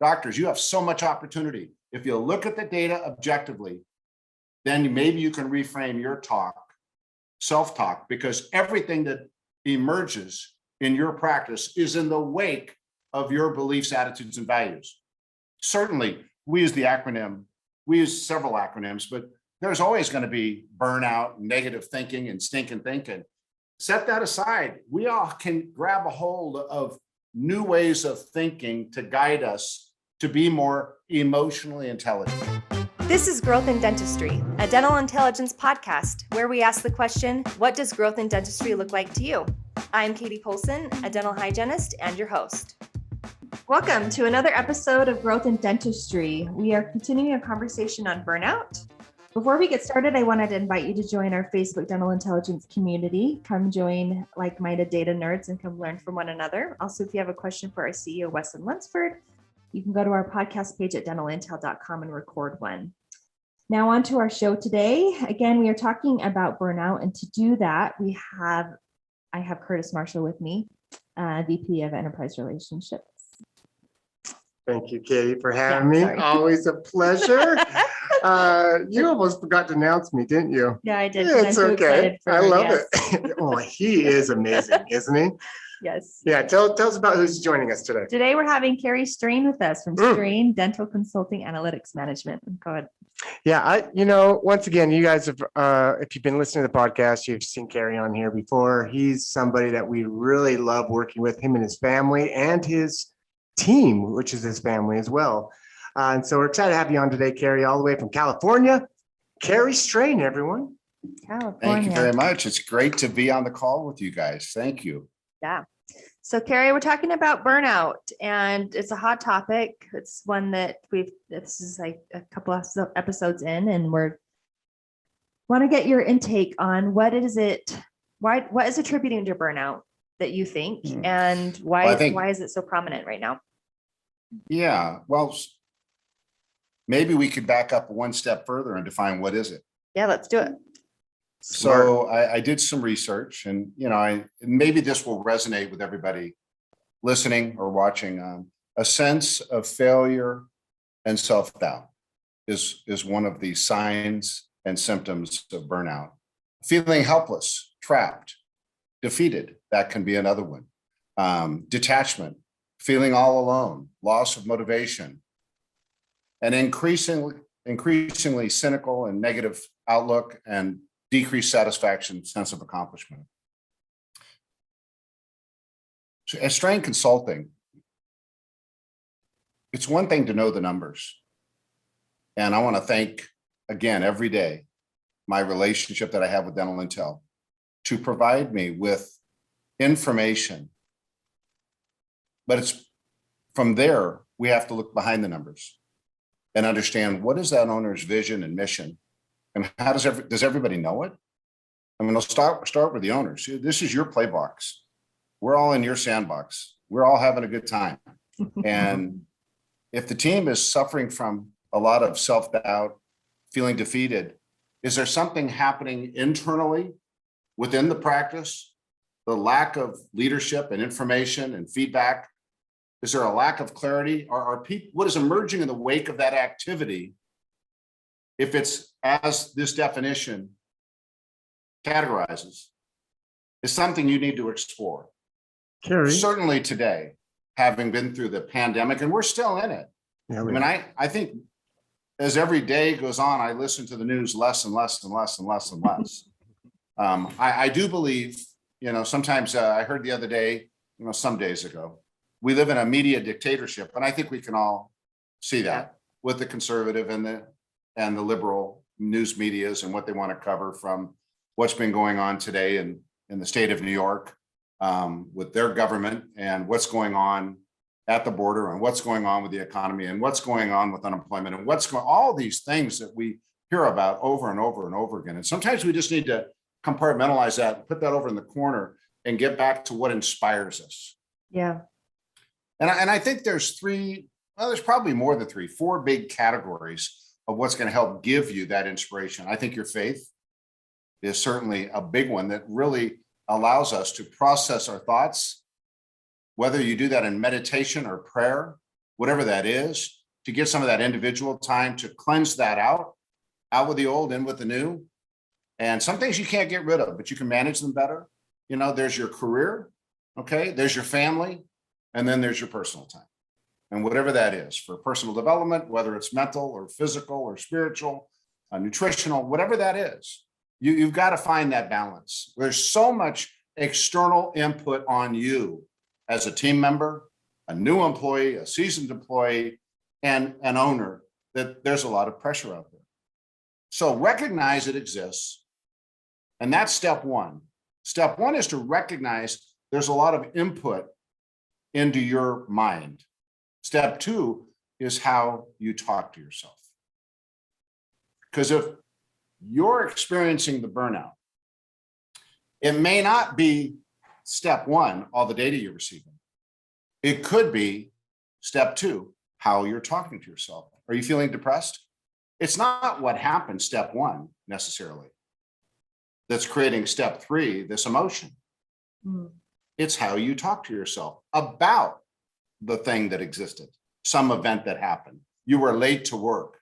doctors, you have so much opportunity. If you look at the data objectively, then maybe you can reframe your self-talk, because everything that emerges in your practice is in the wake of your beliefs, attitudes, and values. Certainly, we use several acronyms, but there's always going to be burnout, negative thinking, and stinking thinking. Set that aside. We all can grab a hold of new ways of thinking to guide us to be more emotionally intelligent. This is Growth in Dentistry, a dental intelligence podcast where we ask the question, what does growth in dentistry look like to you? I'm Katie Polson, a dental hygienist and your host. Welcome to another episode of Growth in Dentistry. We are continuing a conversation on burnout. Before we get started, I wanted to invite you to join our Facebook Dental Intelligence community. Come join like-minded data nerds and come learn from one another. Also, if you have a question for our CEO, Weston Lunsford, you can go to our podcast page at dentalintel.com and record one. Now on to our show today. Again, we are talking about burnout, and to do that, I have Curtis Marshall with me, VP of Enterprise Relationships. Thank you, Katie, for having me. Sorry. Always a pleasure. You almost forgot to announce me, didn't you? Yeah, I did. It's I'm so okay. I love yes. it. Oh, he is amazing, isn't he? Yes. Yeah, tell us about who's joining us today. Today we're having Kerry Straine with us from Straine Dental Consulting Analytics Management. Go ahead. Yeah, once again, you guys have, if you've been listening to the podcast, you've seen Kerry on here before. He's somebody that we really love working with, him and his family and his team, which is his family as well. And so we're excited to have you on today, Kerry, all the way from California. Kerry Straine, everyone. California. Thank you very much. It's great to be on the call with you guys. Thank you. Yeah. So Kerry, we're talking about burnout, and it's a hot topic. It's one that this is like a couple of episodes in, and we're want to get your intake on what is attributing to burnout that you think, and why is it so prominent right now? Yeah, well, maybe we could back up one step further and define what is it. Yeah, let's do it. So I did some research, and maybe this will resonate with everybody listening or watching. A sense of failure and self-doubt is one of the signs and symptoms of burnout. Feeling helpless, trapped, defeated, that can be another one. Detachment, feeling all alone, loss of motivation, an increasingly cynical and negative outlook, and decreased satisfaction, sense of accomplishment. So at Straine Consulting, it's one thing to know the numbers. And I want to thank, again, every day, my relationship that I have with Dental Intel to provide me with information. But it's from there, we have to look behind the numbers and understand what is that owner's vision and mission. And how does everybody know it? I mean, I'll start with the owners. This is your play box. We're all in your sandbox. We're all having a good time. And if the team is suffering from a lot of self-doubt, feeling defeated, is there something happening internally within the practice? The lack of leadership and information and feedback? Is there a lack of clarity? What is emerging in the wake of that activity? If it's as this definition categorizes, is something you need to explore. Kerry. Certainly today, having been through the pandemic, and we're still in it. Yeah, I think as every day goes on, I listen to the news less and less and less and less and less. I do believe, sometimes I heard the other day, some days ago, we live in a media dictatorship, and I think we can all see that with the conservative and the liberal news medias and what they want to cover, from what's been going on today in the state of New York with their government, and what's going on at the border, and what's going on with the economy, and what's going on with unemployment, and all these things that we hear about over and over and over again. And sometimes we just need to compartmentalize that, put that over in the corner, and get back to what inspires us. Yeah. And I think there's there's probably more than four big categories of what's going to help give you that inspiration. I think your faith is certainly a big one that really allows us to process our thoughts, whether you do that in meditation or prayer, whatever that is, to get some of that individual time to cleanse that out with the old, in with the new. And some things you can't get rid of, but you can manage them better. You know, there's your career, okay? There's your family, and then there's your personal time. And whatever that is for personal development, whether it's mental or physical or spiritual, nutritional, whatever that is, you've got to find that balance. There's so much external input on you as a team member, a new employee, a seasoned employee, and an owner, that there's a lot of pressure out there. So recognize it exists. And that's step one. Step one is to recognize there's a lot of input into your mind. Step two is how you talk to yourself. Because if you're experiencing the burnout, it may not be step one, all the data you're receiving. It could be step two, how you're talking to yourself. Are you feeling depressed? It's not what happened, step one, necessarily, that's creating step three, this emotion. It's how you talk to yourself about the thing that existed, some event that happened. You were late to work.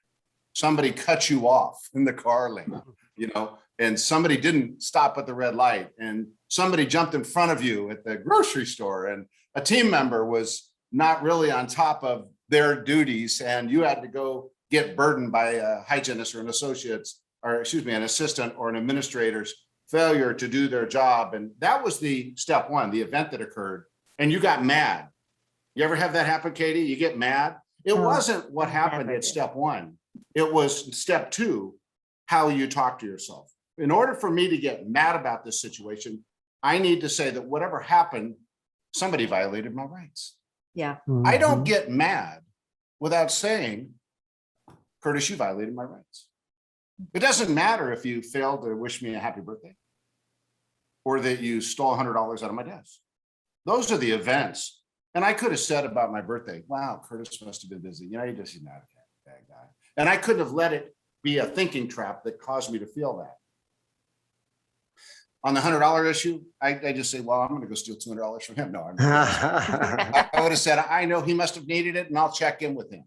Somebody cut you off in the car lane, you know, and somebody didn't stop at the red light, and somebody jumped in front of you at the grocery store, and a team member was not really on top of their duties, and you had to go get burdened by a hygienist or an associate's, or excuse me, an assistant or an administrator's failure to do their job. And that was the step one, the event that occurred, and you got mad. You ever have that happen, Katie? You get mad? It wasn't what happened at step one. It was step two, how you talk to yourself. In order for me to get mad about this situation, I need to say that whatever happened, somebody violated my rights. Yeah. I don't get mad without saying, Curtis, you violated my rights. It doesn't matter if you failed to wish me a happy birthday or that you stole $100 out of my desk. Those are the events. And I could have said about my birthday, wow, Curtis must have been busy. You know, he's not a bad guy. And I couldn't have let it be a thinking trap that caused me to feel that. On the $100 issue, I just say, well, I'm going to go steal $200 from him. No, I'm not. I would have said, I know he must have needed it, and I'll check in with him.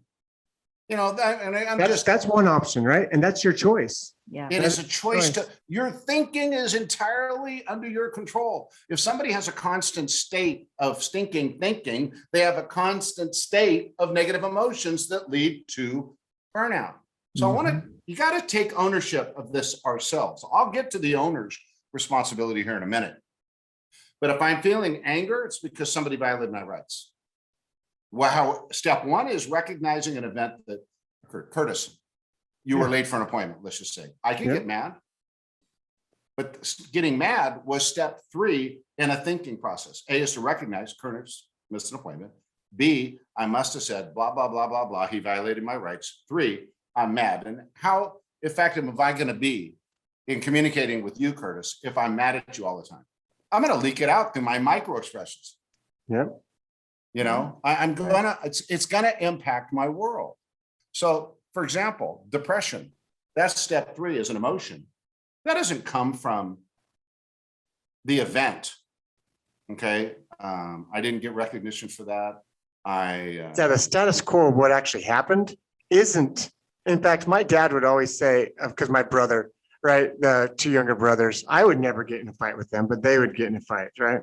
You know, that's one option, right? And that's your choice. Yeah. It is a choice to, your thinking is entirely under your control. If somebody has a constant state of stinking thinking, they have a constant state of negative emotions that lead to burnout. So you got to take ownership of this ourselves. I'll get to the owner's responsibility here in a minute. But if I'm feeling anger, it's because somebody violated my rights. Wow. Step one is recognizing an event that occurred. Curtis, you were late for an appointment, let's just say. I can get mad, but getting mad was step three in a thinking process. A is to recognize Curtis missed an appointment. B, I must have said blah, blah, blah, blah, blah. He violated my rights. Three, I'm mad. And how effective am I going to be in communicating with you, Curtis, if I'm mad at you all the time? I'm going to leak it out through my micro expressions. Yep. You know, it's gonna impact my world. So, for example, depression, that's step three, is an emotion. That doesn't come from the event. Okay. I didn't get recognition for that. That a status quo of what actually happened isn't. In fact, my dad would always say, because my brother, right, the two younger brothers, I would never get in a fight with them, but they would get in a fight, right?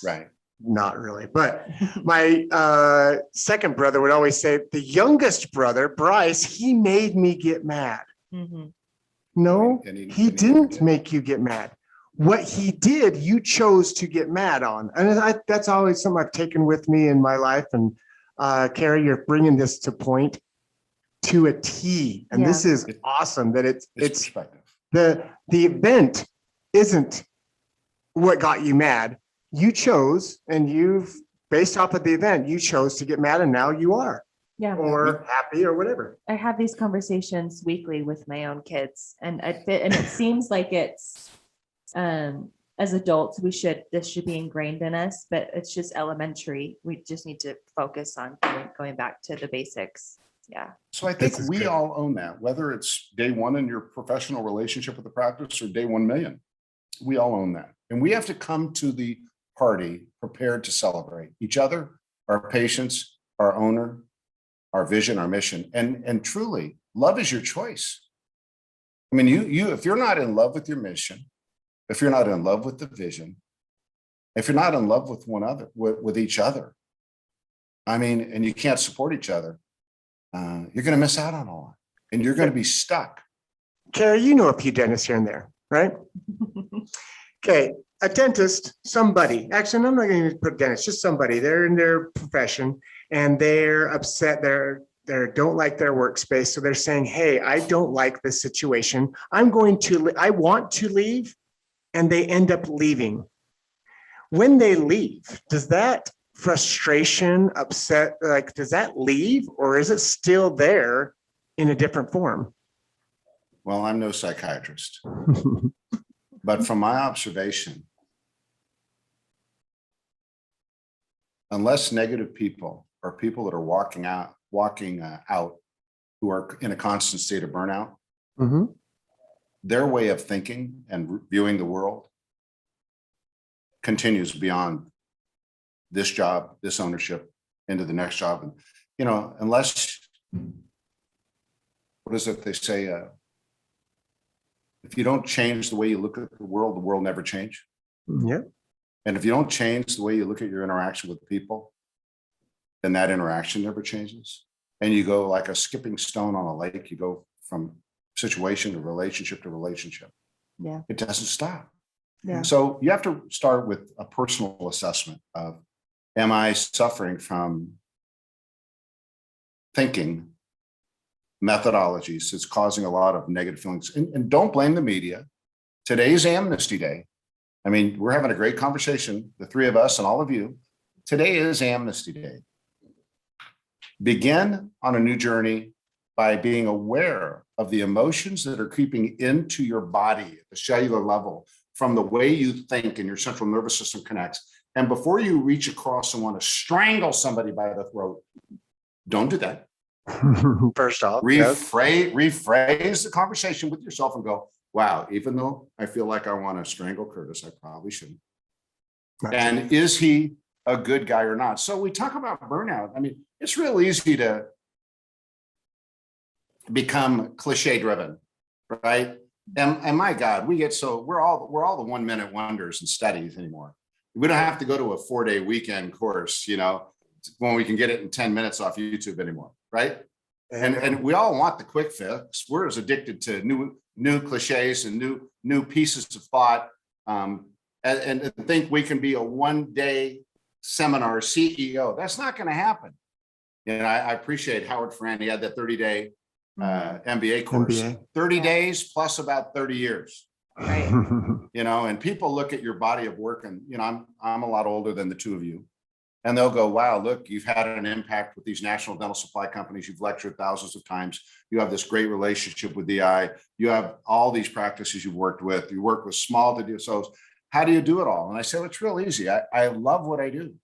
Right. Not really, but my second brother would always say, the youngest brother, Bryce, he made me get mad. No, he didn't make you get mad. What he did, you chose to get mad on. And that's always something I've taken with me in my life. And Kerry, you're bringing this to point to a T. And this is awesome that it's perspective. The event isn't what got you mad. You chose, and you've, based off of the event, you chose to get mad, and now you are. Yeah. Or happy or whatever. I have these conversations weekly with my own kids, and it seems like it's, as adults, this should be ingrained in us, but it's just elementary. We just need to focus on going back to the basics. Yeah. So I think we all own that, whether it's day one in your professional relationship with the practice or day 1 million, we all own that. And we have to come to the party prepared to celebrate each other, our patients, our owner, our vision, our mission, and truly, love is your choice. I mean, you if you're not in love with your mission, if you're not in love with the vision, if you're not in love with with each other, I mean, and you can't support each other, you're going to miss out on a lot, and you're going to be stuck. Kerry, you know a few dentists here and there, right? Okay, a dentist, somebody, actually, I'm not going to put dentist, just somebody, they're in their profession and they're upset, they don't like their workspace. So they're saying, hey, I don't like this situation. I want to leave, and they end up leaving. When they leave, does that frustration, upset, like, does that leave, or is it still there in a different form? Well, I'm no psychiatrist, but from my observation, unless negative people or people that are walking out who are in a constant state of burnout, their way of thinking and viewing the world continues beyond this job, this ownership, into the next job. And, you know, unless, what is it they say? If you don't change the way you look at the world never change. Yeah. And if you don't change the way you look at your interaction with people, then that interaction never changes. And you go like a skipping stone on a lake, you go from situation to relationship to relationship. Yeah. It doesn't stop. Yeah. So you have to start with a personal assessment of, am I suffering from thinking methodologies that's causing a lot of negative feelings? And don't blame the media. Today's Amnesty Day. I mean, we're having a great conversation, the three of us and all of you. Today is Amnesty Day. Begin on a new journey by being aware of the emotions that are creeping into your body at the cellular level from the way you think and your central nervous system connects. And before you reach across and want to strangle somebody by the throat, don't do that. First off, rephrase the conversation with yourself and go, wow, even though I feel like I want to strangle Curtis, I probably shouldn't. And is he a good guy or not? So we talk about burnout. I mean, it's real easy to become cliche driven, right? And my God, we're all the 1 minute wonders and studies anymore. We don't have to go to a 4-day weekend course, you know, when we can get it in 10 minutes off YouTube anymore, right? And we all want the quick fix. We're as addicted to new cliches and new pieces of thought, and think we can be a 1-day seminar CEO. That's not going to happen. And I appreciate Howard Ferrand. He had that 30-day MBA course, 30 days plus about 30 years. Right. You know, and people look at your body of work, and, you know, I'm a lot older than the two of you. And they'll go, wow, look, you've had an impact with these national dental supply companies. You've lectured thousands of times. You have this great relationship with DI. You have all these practices you've worked with. You work with small to DSOs. How do you do it all? And I say, well, it's real easy. I love what I do.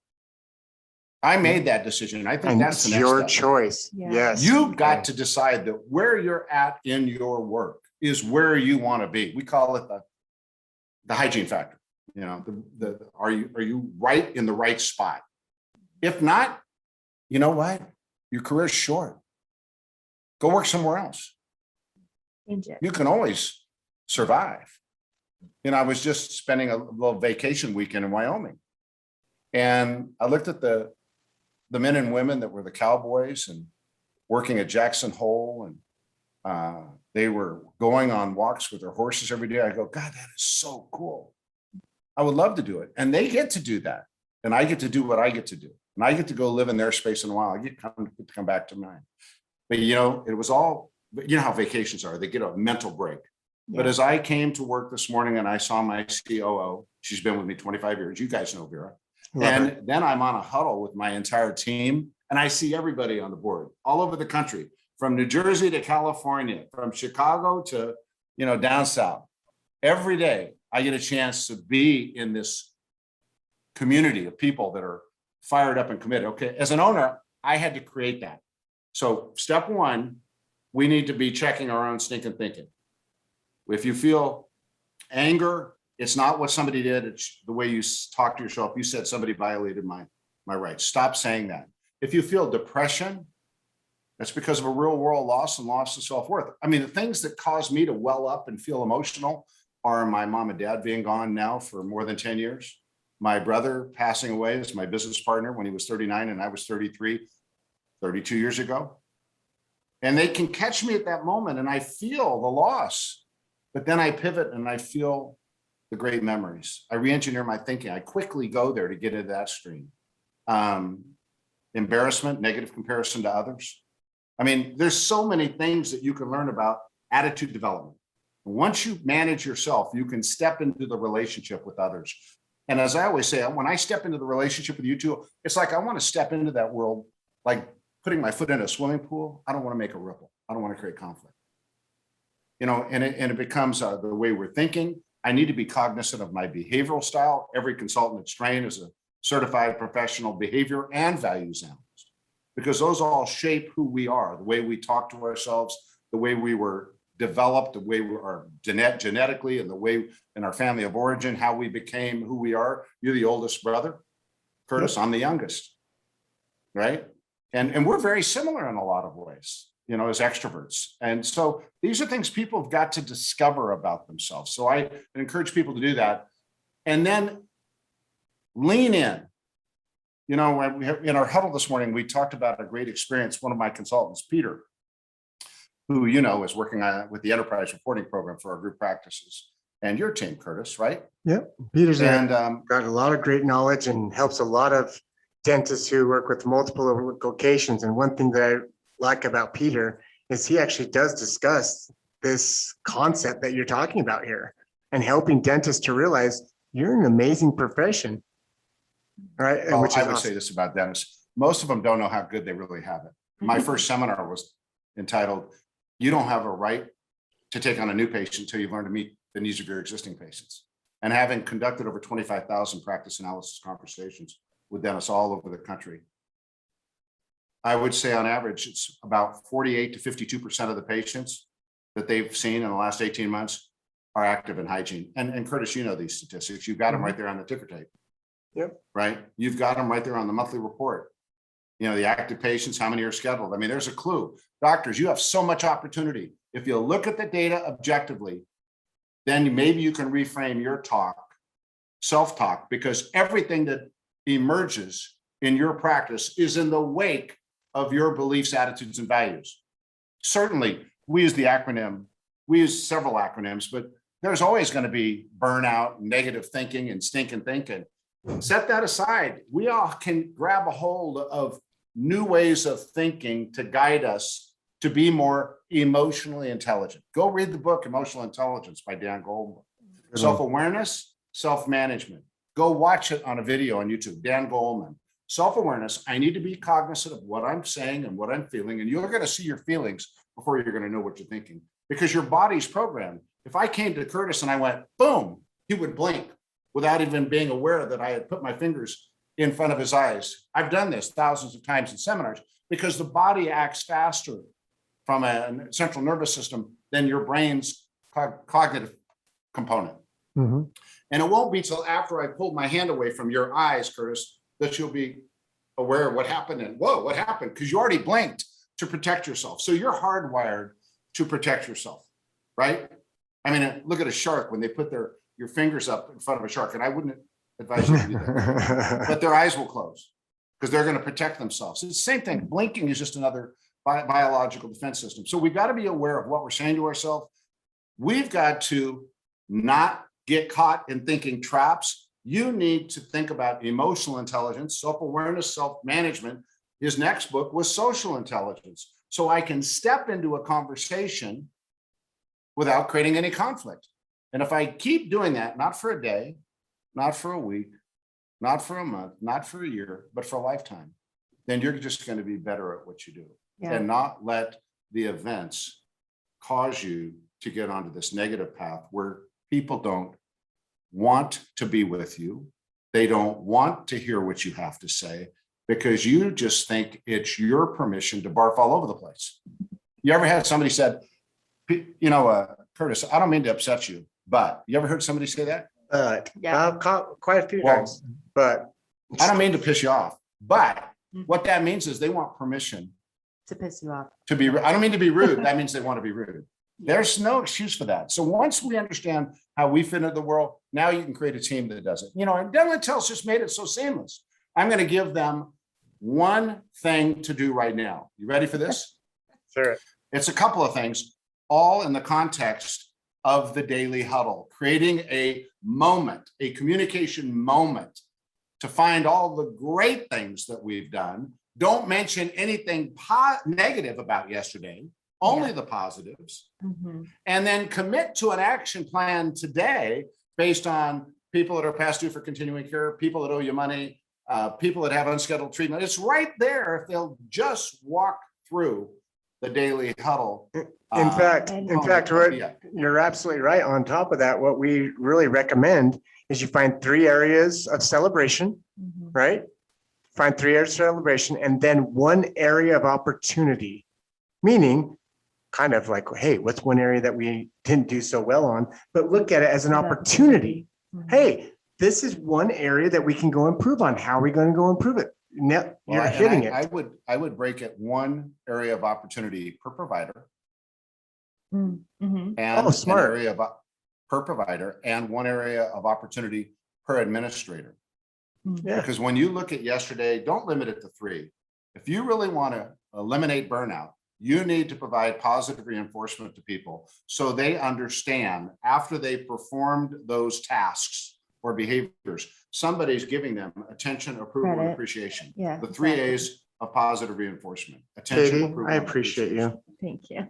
I made that decision. I think and that's it's the next your step. choice. Yeah. Yes. You've got to decide that where you're at in your work is where you want to be. We call it the hygiene factor. You know, are you right in the right spot? If not, you know what? Your career's short. Go work somewhere else. Change it. You can always survive. You know, I was just spending a little vacation weekend in Wyoming, and I looked at the men and women that were the cowboys and working at Jackson Hole, and they were going on walks with their horses every day. I go, God, that is so cool. I would love to do it. And they get to do that. And I get to do what I get to do. And I get to go live in their space in a while. I get to come back to mine. But, you know, it was all, you know how vacations are. They get a mental break. Yeah. But as I came to work this morning and I saw my COO, she's been with me 25 years. You guys know Vera. And then I'm on a huddle with my entire team, and I see everybody on the board all over the country, from New Jersey to California, from Chicago to, you know, down south. Every day I get a chance to be in this community of people that are fired up and committed. Okay, as an owner, I had to create that. So step one, we need to be checking our own stinking thinking. If you feel anger, it's not what somebody did. It's the way you talk to yourself. You said somebody violated my rights. Stop saying that. If you feel depression, That's because of a real world loss and loss of self-worth. I mean, the things that cause me to well up and feel emotional are my mom and dad being gone now for more than 10 years. My brother passing away as my business partner when he was 39 and I was 33, 32 years ago. And they can catch me at that moment and I feel the loss, but then I pivot and I feel the great memories. I re-engineer my thinking. I quickly go there to get into that stream. Embarrassment, negative comparison to others. I mean, there's so many things that you can learn about attitude development. Once you manage yourself, you can step into the relationship with others. And as I always say, when I step into the relationship with you two, it's like I want to step into that world, like putting my foot in a swimming pool. I don't want to make a ripple. I don't want to create conflict. You know, and it becomes the way we're thinking. I need to be cognizant of my behavioral style. Every consultant at Straine is a certified professional behavior and values analyst, because those all shape who we are, the way we talk to ourselves, the way we were developed, the way we are genetically, and the way in our family of origin, how we became who we are. You're the oldest brother, Curtis. I'm the youngest, right? And we're very similar in a lot of ways, you know, as extroverts. And so these are things people have got to discover about themselves. So I encourage people to do that. And then lean in. You know, in our huddle this morning, we talked about a great experience. One of my consultants, Peter, who, you know, is working with the enterprise reporting program for our group practices and your team, Curtis, right? Yep. Peter's And got a lot of great knowledge and helps a lot of dentists who work with multiple locations. And one thing that I like about Peter is he actually does discuss this concept that you're talking about here and helping dentists to realize you're an amazing profession. Right. well, I would say this about dentists. Most of them don't know how good they really have it. My first seminar was entitled, "You don't have a right to take on a new patient until you've learned to meet the needs of your existing patients." And having conducted over 25,000 practice analysis conversations with dentists all over the country, I would say on average, it's about 48 to 52% of the patients that they've seen in the last 18 months are active in hygiene. And Curtis, you know these statistics. You've got them right there on the ticker tape. Yep. Right. You've got them right there on the monthly report. You know, the active patients, how many are scheduled? I mean, there's a clue. Doctors, you have so much opportunity. If you look at the data objectively, then maybe you can reframe your talk, self-talk, because everything that emerges in your practice is in the wake of your beliefs, attitudes, and values. Certainly, we use the acronym, we use several acronyms, but there's always going to be burnout, negative thinking, and stinking thinking. Set that aside. We all can grab a hold of new ways of thinking to guide us to be more emotionally intelligent. Go read the book, Emotional Intelligence by Dan Goleman. Self-awareness, self-management. Go watch it on a video on YouTube, Dan Goleman. Self-awareness, I need to be cognizant of what I'm saying and what I'm feeling, and you're going to see your feelings before you're going to know what you're thinking, because your body's programmed. If I came to Curtis and I went, boom, he would blink without even being aware that I had put my fingers in front of his eyes. I've done this thousands of times in seminars because the body acts faster from a central nervous system than your brain's cognitive component. Mm-hmm. And it won't be till after I pulled my hand away from your eyes, Curtis, that you'll be aware of what happened and whoa, what happened? Because you already blinked to protect yourself. So you're hardwired to protect yourself, right? I mean, look at a shark when they put your fingers up in front of a shark, and I wouldn't advise you to do that, but their eyes will close because they're going to protect themselves. It's the same thing. Blinking is just another biological defense system. So we've got to be aware of what we're saying to ourselves. We've got to not get caught in thinking traps. You need to think about emotional intelligence, self-awareness, self-management. His next book was social intelligence. So I can step into a conversation without creating any conflict. And if I keep doing that, not for a day, not for a week, not for a month, not for a year, but for a lifetime, then you're just going to be better at what you do. And not let the events cause you to get onto this negative path where people don't want to be with you. They don't want to hear what you have to say because you just think it's your permission to barf all over the place. You ever had somebody said, you know, Curtis, I don't mean to upset you, but you ever heard somebody say that? Quite a few times, but I don't mean to piss you off, but what that means is they want permission To piss you off. I don't mean to be rude. That means they want to be rude. There's no excuse for that. So once we understand how we fit into the world, now you can create a team that does it. And Dental Intel's just made it so seamless. I'm going to give them one thing to do right now. You ready for this? Sure. It's a couple of things, all in the context of the daily huddle, creating a moment, a communication moment to find all the great things that we've done. Don't mention anything negative about yesterday, only the positives. And then commit to an action plan today based on people that are past due for continuing care, people that owe you money, people that have unscheduled treatment. It's right there if they'll just walk through the daily huddle. In fact, you're absolutely right. On top of that, what we really recommend is you find 3 areas of celebration, right? Find 3 areas of celebration and then 1 area of opportunity, meaning kind of like, hey, what's one area that we didn't do so well on, but look at it as an opportunity. Hey, this is one area that we can go improve on. How are we going to go improve it? You're hitting it. I would break it 1 area of opportunity per provider. And smart. An area per provider and 1 area of opportunity per administrator. Yeah. Because when you look at yesterday, don't limit it to 3. If you really want to eliminate burnout, you need to provide positive reinforcement to people so they understand after they performed those tasks or behaviors, somebody's giving them attention, approval, and appreciation. Yeah. The 3 A's of positive reinforcement. Attention, Katie, approval, I and appreciate you. Thank you.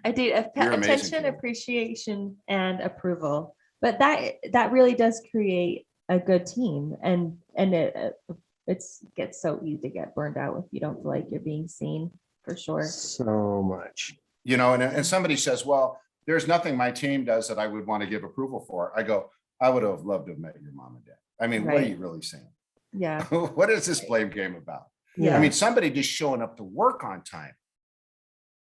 I do. You're amazing, Attention, Katie. appreciation, and approval. But that really does create a good team, and it gets so easy to get burned out if you don't feel like you're being seen, for sure. So much. And somebody says, well, there's nothing my team does that I would want to give approval for. I go, I would have loved to have met your mom and dad. I mean, what are you really saying? Yeah. What is this blame game about? Yeah. I mean, somebody just showing up to work on time.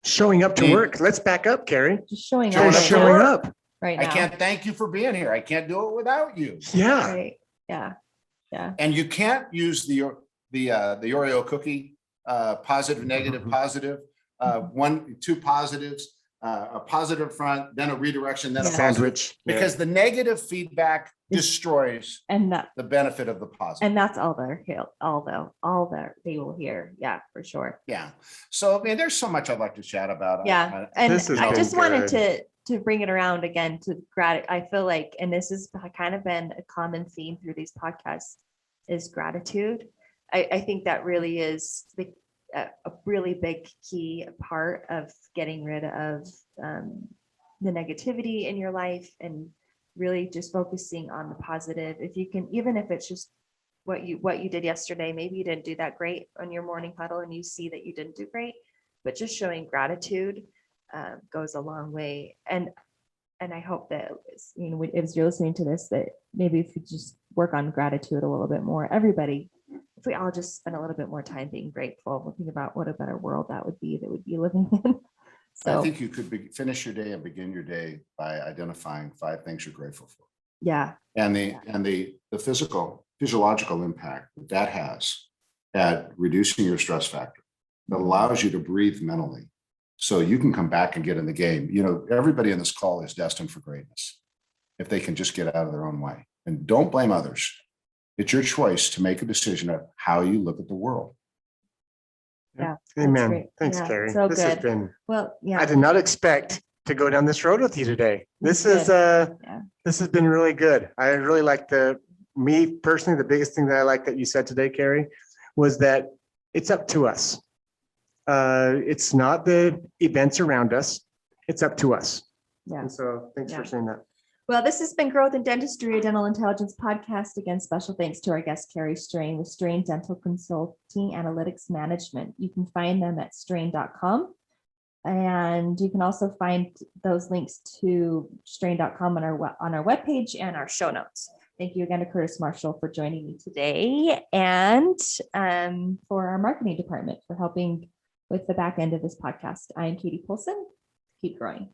Showing up to work. Let's back up, Kerry. Just showing Showing up. up Just showing up. Right I now. can't thank you for being here. I can't do it without you. Yeah. Right. Yeah. Yeah. And you can't use the Oreo cookie, positive, negative, positive, 2 positives, a positive front, then a redirection, then a positive, Sandwich. because the negative feedback destroys And that the benefit of the positive. and that's all that they will hear. Yeah, for sure. Yeah. So, I mean, there's so much I'd like to chat about. Yeah. And This has I been just wanted good. to bring it around again to I feel like, and this has kind of been a common theme through these podcasts, is gratitude. I think that really is a really big key part of getting rid of the negativity in your life and really just focusing on the positive. If you can, even if it's just what you did yesterday, maybe you didn't do that great on your morning huddle and you see that you didn't do great, but just showing gratitude goes a long way. And I hope that, as you're listening to this, that maybe if you just work on gratitude a little bit more, everybody, if we all just spend a little bit more time being grateful, looking about what a better world that would be living in. So I think you could finish your day and begin your day by identifying 5 things you're grateful for. yeah. And the physiological impact that has at reducing your stress factor that allows you to breathe mentally so you can come back and get in the game. Everybody in this call is destined for greatness if they can just get out of their own way. And don't blame others. It's your choice to make a decision of how you look at the world. Yeah. That's Amen. great. Thanks, Yeah, Kerry. so This has good. been, Well, yeah. I did not expect to go down this road with you today. This You is did. Yeah. this has been really good. I really like me personally, the biggest thing that I like that you said today, Kerry, was that it's up to us. It's not the events around us. It's up to us. Yeah. And so thanks for Yeah. saying that. Well, this has been Growth in Dentistry, a dental intelligence podcast. Again, special thanks to our guest, Kerry Straine, with Straine Dental Consulting Analytics Management. You can find them at strain.com. And you can also find those links to strain.com on our webpage and our show notes. Thank you again to Curtis Marshall for joining me today, and for our marketing department for helping with the back end of this podcast. I am Katie Poulsen. Keep growing.